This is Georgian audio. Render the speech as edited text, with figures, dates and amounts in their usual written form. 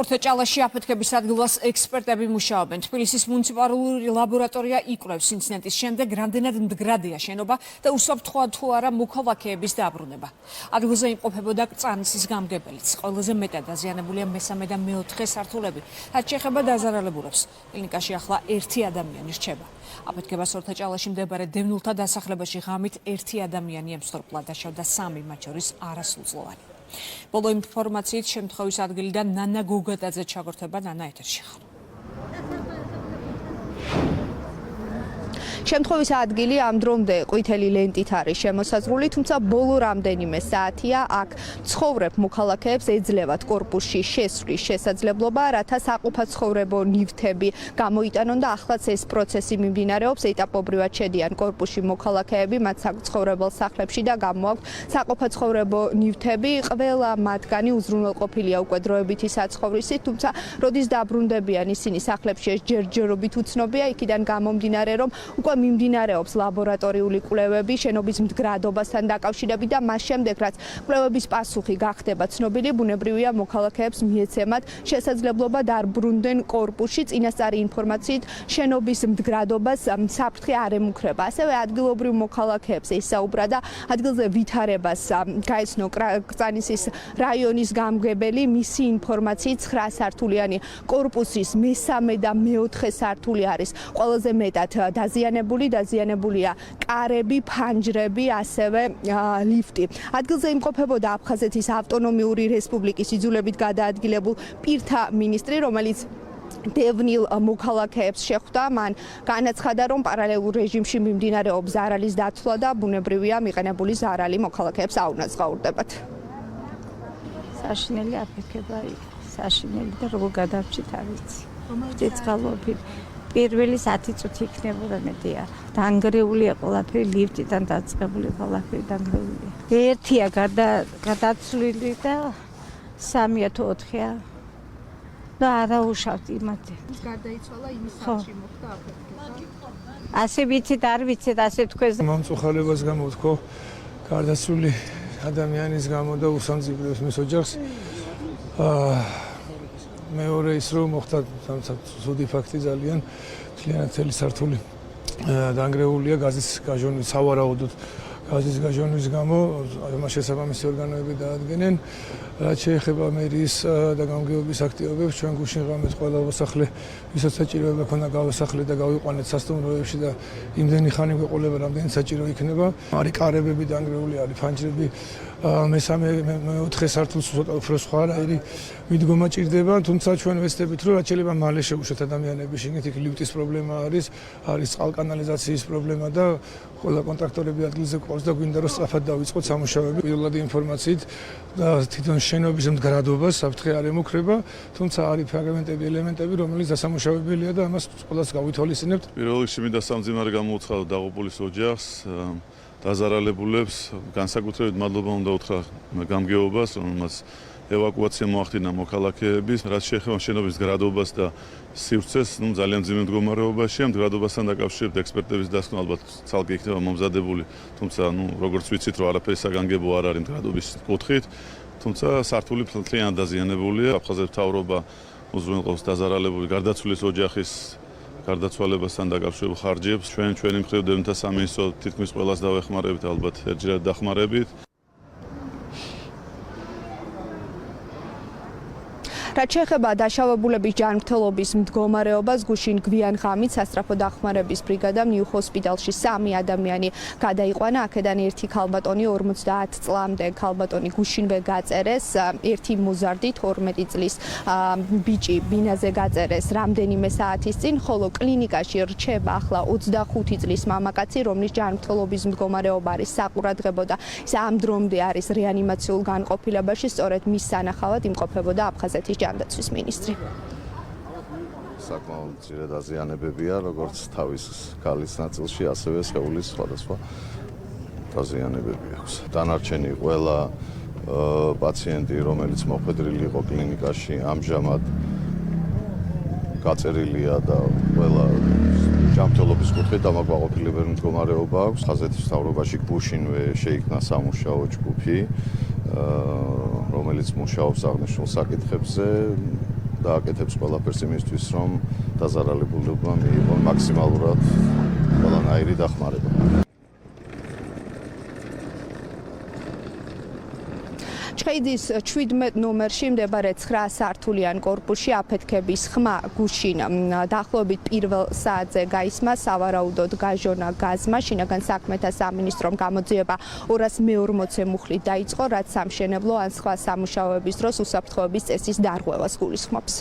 ორთაჭალაში აფეთქების ადგილას ექსპერტები მუშაობენ. თბილისის მუნიციპალური ლაბორატორია იკვლევს ინციდენტის შემდეგ რამდენად მდგრადია შენობა და უსაფრთხოა თუ არა მოქალაქეების დაბრუნება. ადგილზე იმყოფებოდა კრწანისის გამგებელიც. ყველაზე მეტად დაზიანებულია მესამე და მეოთხე სართულები. რაც შეეხება დაზარალებულებს. კლინიკაში ახლა 1 ადამიანი რჩება. აფეთქებას ორთაჭალაში მდებარე დევნილთა დასახლებაში ღამით 1 ადამიანი ემსხვერპლა დაშავდა 3 მათ შორის არასრულწლოვანი. ბოლო ინფორმაციით შემთხვევის ადგილიდან ნანა გოგატაძე ჩაგორთება ნანა ეთერში ხარ. შემთხვევის ადგილი ამ დრომდე ყვითელი ლენტით არის შემოსაზღვრული, თუმცა ბოლო რამდენიმე საათია აქ ცხოვრებ მოქალაქეებს ეძლევათ კორპუსში შესვლის შესაძლებლობა, რათა საყოფაცხოვრებო ნივთები გამოიტანონ და ახლაც ეს პროცესი მიმდინარეობს. ეტაპობრივად შედიან კორპუსში მოქალაქეები მათ საცხოვრებელ სახლებში და გამოაქვთ საყოფაცხოვრებო ნივთები. ყველა მათგანი უზრუნველყოფილია უკვე დროებითი საცხოვრისით, თუმცა როდის დაბრუნდებიან ისინი სახლებში ეს ჯერჯერობით უცნობია, იქიდან გამომდინარე რომ უკვე მიმდინარეობს ლაბორატორიული კვლევები შენობის მდგრადობასთან დაკავშირებით და მას შემდეგ რაც კვლევების პასუხი გახდება ცნობილი, ბუნებრივია მოქალაქეებს მიეცემათ შესაძლებლობა დაბრუნდნენ კორპუსში. წინასწარი ინფორმაციით შენობის მდგრადობას საფრთხე არ ემუქრება. ასევე ადგილობრივ მოქალაქეებს ესაუბრა და ადგილზე ვითარებას გაეცნო კრწანისის რაიონის გამგებელი. მისი ინფორმაციით 9 სართულიანი კორპუსის მესამე და მეოთხე სართული არის ყველაზე მეტად დაზიანებულია კარები, ფანჯრები, ასევე ლიფტი. ადგილზე იმყოფებოდა აფხაზეთის ავტონომიური რესპუბლიკის იძულებით გადაადგილებულ პირთა მინისტრი, რომელიც დევნილ მოქალაქეებს შეხვდა. მან განაცხადა, რომ პარალელურ რეჟიმში მიმდინარეობს ზარალის დაცვა და ბუნებრივია მიყენებული ზარალი მოქალაქეებს აუნაზღაურდებათ. საშინელი აფეთქება იყო, საშინელი და როგორ გადავჭით არ ვიცი. ჭეცხალობით პირველი 10 წუთი იქნებოდა მეტია. დანგრეულია ყველაფერი, ლიფტიდან დაწყებული ყველაფერი დანგრეულია. ერთია გადაცვლილი და 3-ია თუ 4-ია. და არაუშავთ იმათი. ის გარდაიცვალა იმის სახლში მოხდა აფეთქება. ასე ვიცით, არ ვიცით, ასე თქვენ. მომწუხარებას გამოთქო გარდაცვლილი ადამიანის გამო და უსამძიმებლებს მის ოჯახს. მეორე ის რომ მოხდა ცუდი ფაქტი ძალიან მთლიანად მთელი სართული დანგრეულია გაზის გაჟონვის სავარაუდოდ გაზის გაჟონვის გამო ამას შესაბამისი ორგანოები დაადგენენ. რაც შეეხება მერიის და გამგეობის აქტივობებს, ჩვენ გუშინ ღამით ყველა მოსახლე ვისაც საჭიროება ქონდა გავასახლეთ და გავიყვანეთ სასტუმროებში და იმდენი ხანი გვეყოლება, რამდენი საჭირო იქნება. არის კარებები დანგრეული, არის ფანჯრები. მესამე მეოთხე სართულს უფრო სხვადასხვანაირი მიდგომა ჭირდება, თუმცა ჩვენ ვეცდებით, რომ რაც შეიძლება მალე შევუშვათ ადამიანები შიგნით. იქ ლიფტის პრობლემა არის წყალკანალიზაციის პრობლემა და ყველა კონტრაქტორები ადგილზე ყავს და გვინდა რომ სწრაფად დავიწყოთ სამუშაოები. პირველადი ინფორმაციით და თვითონ შენობის მდგრადობას საფრთხე არ ემუქრება, თუმცა არის ფრაგმენტები, ელემენტები, რომელიც დასამუშავებელია და ამას ყველას გავითვალისწინებთ. პირველ რიგში მინდა სამძიმარე გამოუცხადო დაღუპულის ოჯახს, დაზარალებულებს, განსაკუთრებით მადლობა უნდა უთხრა გამგეობას, რომელმაც ევაკუაცია მოახდინა მოქალაქეების, რაც შეეხება შენობის მდგრადობას და სივრცეს, ძალიან მძიმე მდგომარეობაშია. მდგრადობასთან დაკავშირებით ექსპერტების დასკვნა ალბათ ცალკე იქნება მომზადებული, თუმცა როგორც ვიცით, რომ არაფერი საგანგებო არ არის მდგრადობის კუთხით, თუმცა სართული მთლიანად დაზიანებულია. აფხაზეთის მთავრობა უზრუნველყოფს დაზარალებული გარდაცვლის ოჯახის გარდაცვალებასთან დაკავშირებულ ხარჯებს. ჩვენი მხრივ დევნილთა სამინისტრო თითქმის ყველას დავეხმარებით, ალბათ ერთჯერად დახმარებით. რაც შეეხება დაშავებულების ჯანმრთელობის მდგომარეობას, გუშინ გვიან ღამით სასწრაფო დახმარების ბრიგადამ ნიუ ჰოსპიტალში 3 ადამიანი გადაიყვანა. აქედან 1 ქალბატონი 50 წლამდე ქალბატონი გუშინვე გაწერეს, 1 მოზარდი 12 წლის ბიჭი ბინაზე გაწერეს რამდენიმე საათის წინ, ხოლო კლინიკაში რჩება ახლა 25 წლის მამაკაცი, რომლის ჯანმრთელობის მდგომარეობა არის საყურადღებო და ის ამ დრომდე არის რეანიმაციულ განყოფილებაში. სწორედ მის სანახავად იმყოფებოდა აფხაზეთის ჯანდაცვის მინისტრი. საკმაოდ მცირე დაზიანებებია, როგორც თავის ქალის ნაწილში, ასევე სხეულის სხვადასხვა დაზიანებები აქვს. დანარჩენი ყველა პაციენტი, რომელიც მოხვედრილი იყო კლინიკაში, ამჟამად გაწერილია და ყველა ჯანმრთელობის კუთხით დამაკმაყოფილებელი მდგომარეობა აქვს. აფხაზეთის მთავრობაში გუშინვე შეიქმნა სამუშაო ჯგუფი, რომელიც მუშაობს აღნიშნულ საკითხებზე. დააკეთებს ყველაფერს იმისთვის, რომ დაზარალებულებმა მიიღონ მაქსიმალურად ყველანაირი დახმარება. ჩხეიძის 17 ნომერში მდებარე 9 სართულიან კორპუსში აფეთქების ხმა გუშინ დაახლოებით პირველ საათზე გაისმა სავარაუდოდ გაჟონა გაზმა. შინაგან საქმეთა სამინისტრომ გამოძიება 240 მუხლით დაიწყო, რაც სამშენებლო ან სხვა სამუშაოების დროს უსაფრთხოების წესის დარღვევას გულისხმობს.